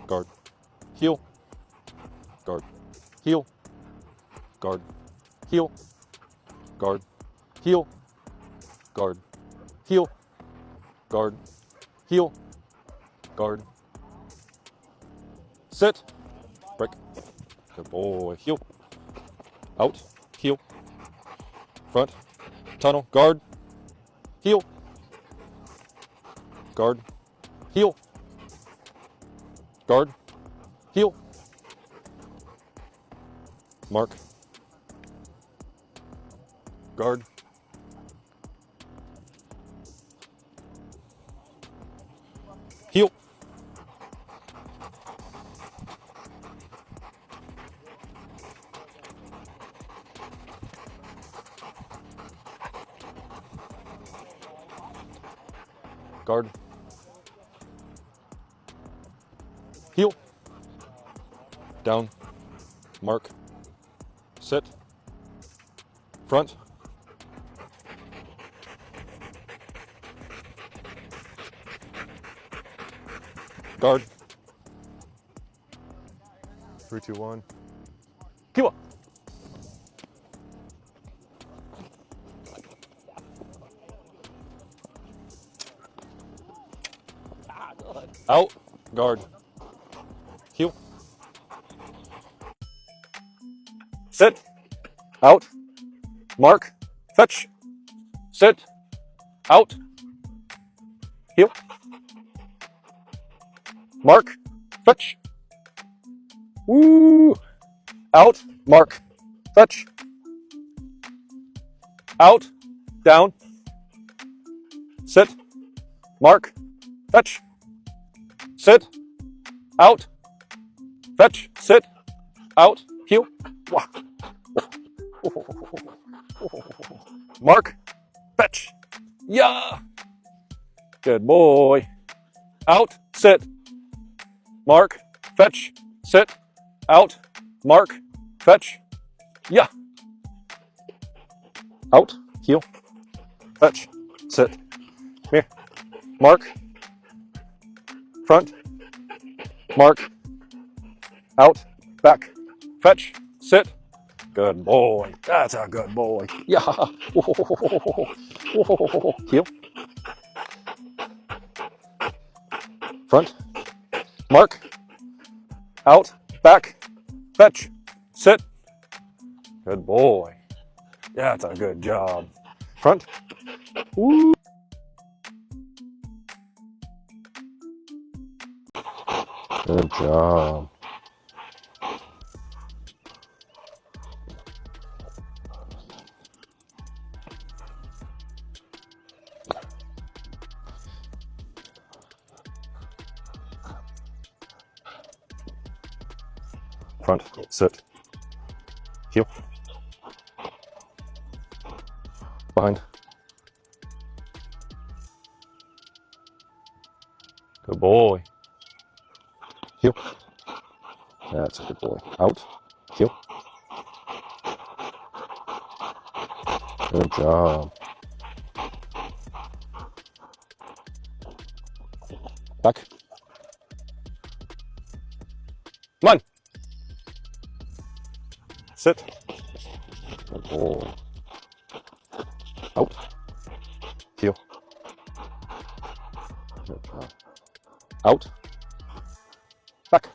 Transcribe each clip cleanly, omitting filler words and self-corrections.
guard, heel, guard, heel, guard, heel, guard, heel, guard, heel, guard, heel, guard, sit, break, good boy, heel, out, heel, front, tunnel, guard, heel, guard, heel, guard, heel, mark, guard, heel, guard, heel, down, mark, sit, front, guard, 3, 2, 1, kill. Out, guard, heel, sit, out, mark, fetch, sit, out, heel, mark, fetch, woo, out, mark, fetch, out, down, sit, mark, fetch, sit, out, fetch, sit, out, heel, mark, fetch, yeah, good boy, out, sit, mark, fetch, sit, out, mark, fetch, yeah, out, heel, fetch, sit, here, mark, front, mark, out, back, fetch, sit, good boy, that's a good boy, yeah, heel, front, mark, out, back, fetch, sit, good boy, that's a good job, front, woo. Good job. Front, sit, heel, behind, good boy, heel, that's a good boy, out, heel, good job, back, come on, sit, good boy, out, heel, good job, out, back,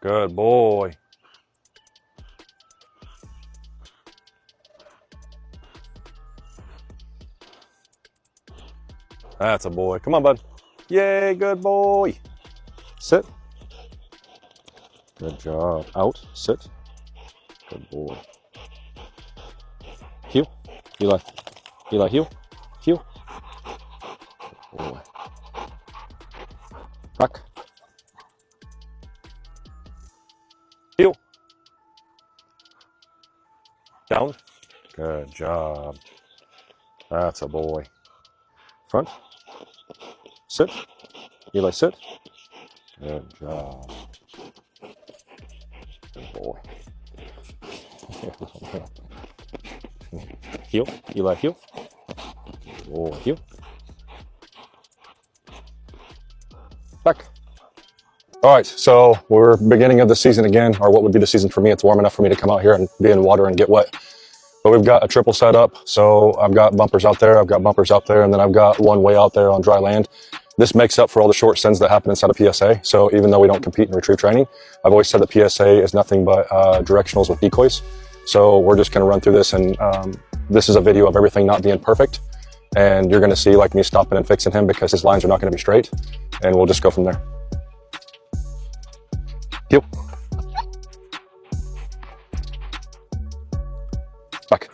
good boy, that's a boy, come on bud, yay, good boy, sit, good job, out, sit, good boy, heel, Eli, Eli, heel, heel, good boy, back, heel, down, good job, that's a boy, front, Sit. Eli, sit. Good job. Good boy. Heel. Eli, heel. Oh, heel. Back. All right, so we're beginning of the season again, or what would be the season for me. It's warm enough for me to come out here and be in water and get wet. But we've got a triple set up, so I've got bumpers out there, I've got bumpers out there, and then I've got one way out there on dry land. This makes up for all the short sends that happen inside of PSA. So even though we don't compete in retrieve training, I've always said that PSA is nothing but directionals with decoys. So we're just gonna run through this, and this is a video of everything not being perfect. And you're gonna see like me stopping and fixing him because his lines are not gonna be straight. And we'll just go from there. Heel. Back.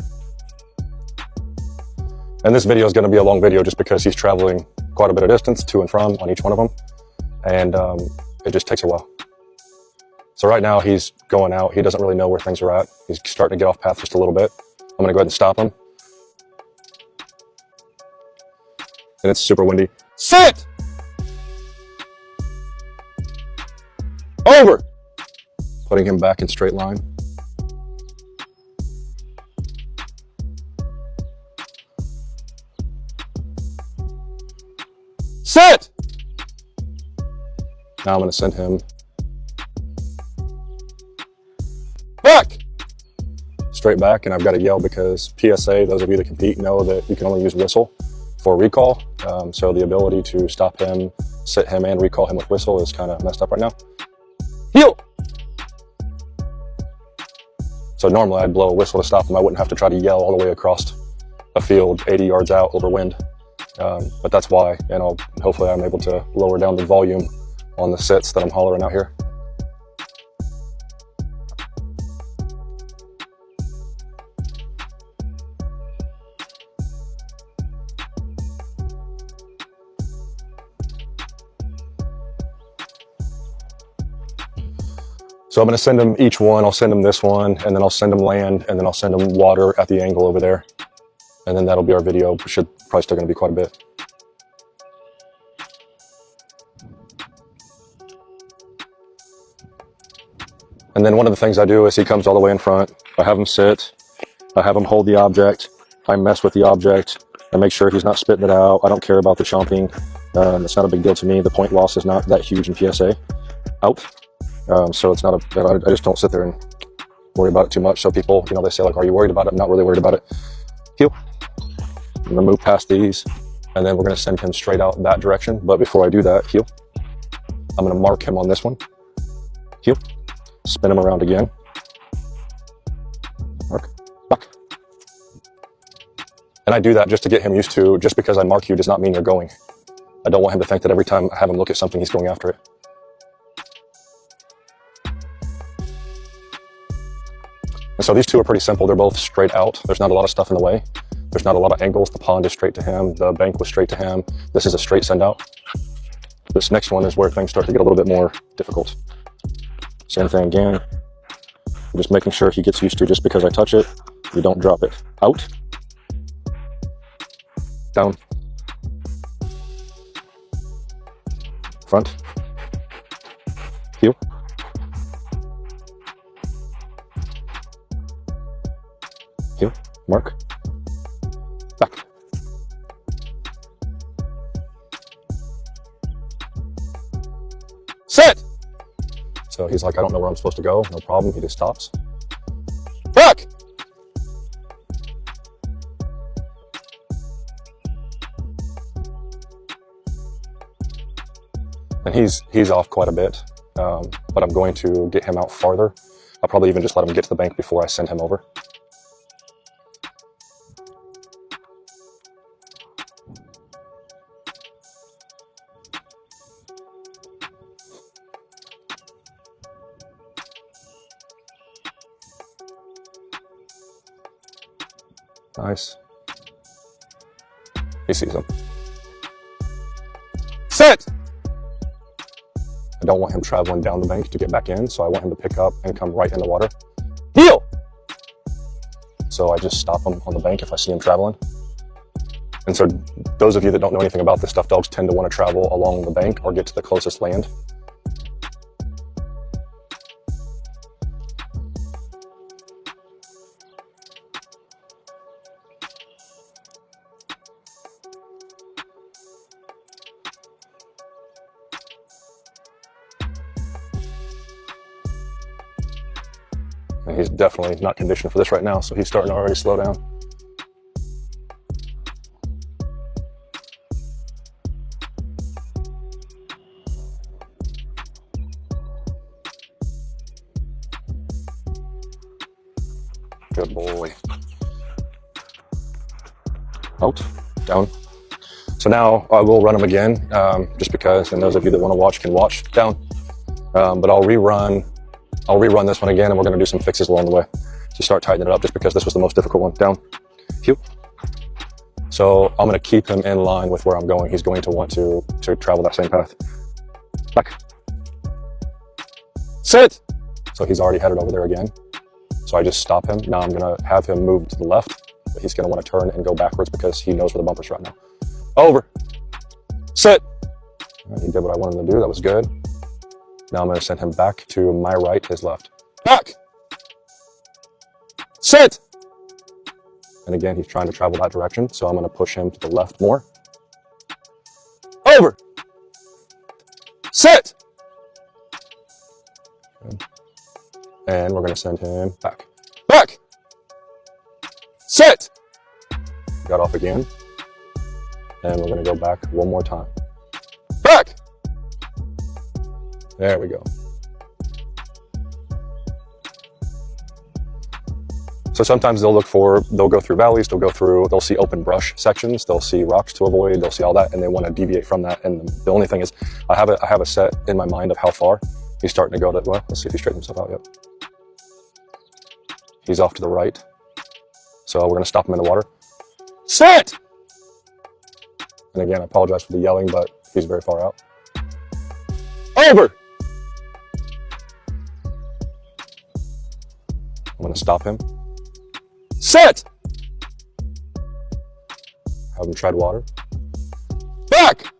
And this video is going to be a long video just because he's traveling quite a bit of distance to and from on each one of them. And it just takes a while. So right now he's going out. He doesn't really know where things are at. He's starting to get off path just a little bit. I'm going to go ahead and stop him. And it's super windy. Sit! Over! Putting him back in straight line. Sit! Now I'm going to send him back! Straight back, and I've got to yell because PSA, those of you that compete know that you can only use whistle for recall. So the ability to stop him, sit him, and recall him with whistle is kind of messed up right now. Heel! So normally I'd blow a whistle to stop him. I wouldn't have to try to yell all the way across a field 80 yards out over wind. But that's why, and hopefully I'm able to lower down the volume on the sits that I'm hollering out here. So I'm going to send him each one. I'll send him this one, and then I'll send him land, and then I'll send him water at the angle over there. And then that'll be our video. Should probably still going to be quite a bit. And then one of the things I do is he comes all the way in front. I have him sit. I have him hold the object. I mess with the object. I make sure he's not spitting it out. I don't care about the chomping. It's not a big deal to me. The point loss is not that huge in PSA. Out. So it's not I just don't sit there and worry about it too much. So people, they say like, are you worried about it? I'm not really worried about it. Heel. I'm gonna move past these, and then we're gonna send him straight out that direction. But before I do that, heel. I'm gonna mark him on this one. Heel. Spin him around again. Mark. Back. And I do that just to get him used to, just because I mark you does not mean you're going. I don't want him to think that every time I have him look at something, he's going after it. And so these two are pretty simple. They're both straight out. There's not a lot of stuff in the way. There's not a lot of angles. The pond is straight to him. The bank was straight to him. This is a straight send out. This next one is where things start to get a little bit more difficult. Same thing again. I'm just making sure he gets used to, just because I touch it, you don't drop it. Out. Down. Front. Heel. Heel. Mark. Back. Sit! So he's like, I don't know where I'm supposed to go. No problem. He just stops. Back! And he's off quite a bit, but I'm going to get him out farther. I'll probably even just let him get to the bank before I send him over. Nice. He sees him. Sit! I don't want him traveling down the bank to get back in, so I want him to pick up and come right in the water. Heel! So I just stop him on the bank if I see him traveling. And so those of you that don't know anything about this stuff, dogs tend to want to travel along the bank or get to the closest land. And he's definitely not conditioned for this right now, so he's starting to already slow down. Good boy. Out, down. So now I will run him again, just because, and those of you that want to watch can watch. Down. But I'll rerun this one again, and we're going to do some fixes along the way to start tightening it up, just because this was the most difficult one. Down. Phew. So I'm going to keep him in line with where I'm going. He's going to want to travel that same path. Back. Sit. So he's already headed over there again. So I just stop him. Now I'm going to have him move to the left, but he's going to want to turn and go backwards because he knows where the bumpers are right now. Over. Sit. And he did what I wanted him to do. That was good. Now I'm going to send him back to my right, his left. Back. Sit. And again, he's trying to travel that direction, so I'm going to push him to the left more. Over. Sit. Good. And we're going to send him back. Back. Sit. Got off again. And we're going to go back one more time. Back. There we go. So sometimes they'll go through valleys, they'll see open brush sections, they'll see rocks to avoid, they'll see all that, and they want to deviate from that. And the only thing is, I have a set in my mind of how far he's starting to go. Well, let's see if he straightens himself out yet. He's off to the right. So we're going to stop him in the water. Sit! And again, I apologize for the yelling, but he's very far out. Over! I'm going to stop him. Sit! Have him tread water. Back!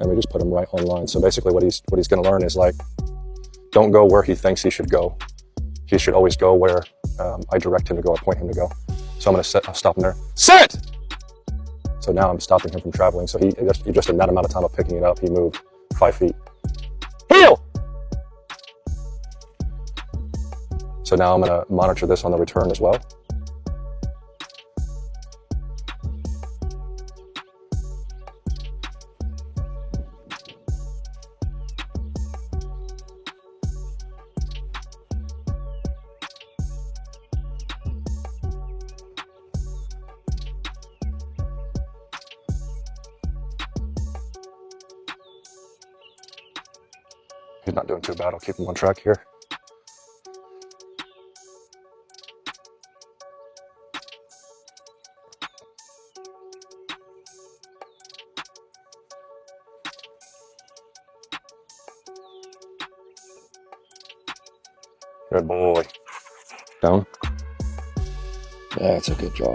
And we just put him right on line. So basically what he's going to learn is, like, don't go where he thinks he should go. He should always go where I direct him to go or point him to go. So I'm going to stop him there. Sit! So now I'm stopping him from traveling. So he just in that amount of time of picking it up, he moved 5 feet. Heel! So now I'm going to monitor this on the return as well. He's not doing too bad. I'll keep him on track here. Good boy. Down. That's a good job.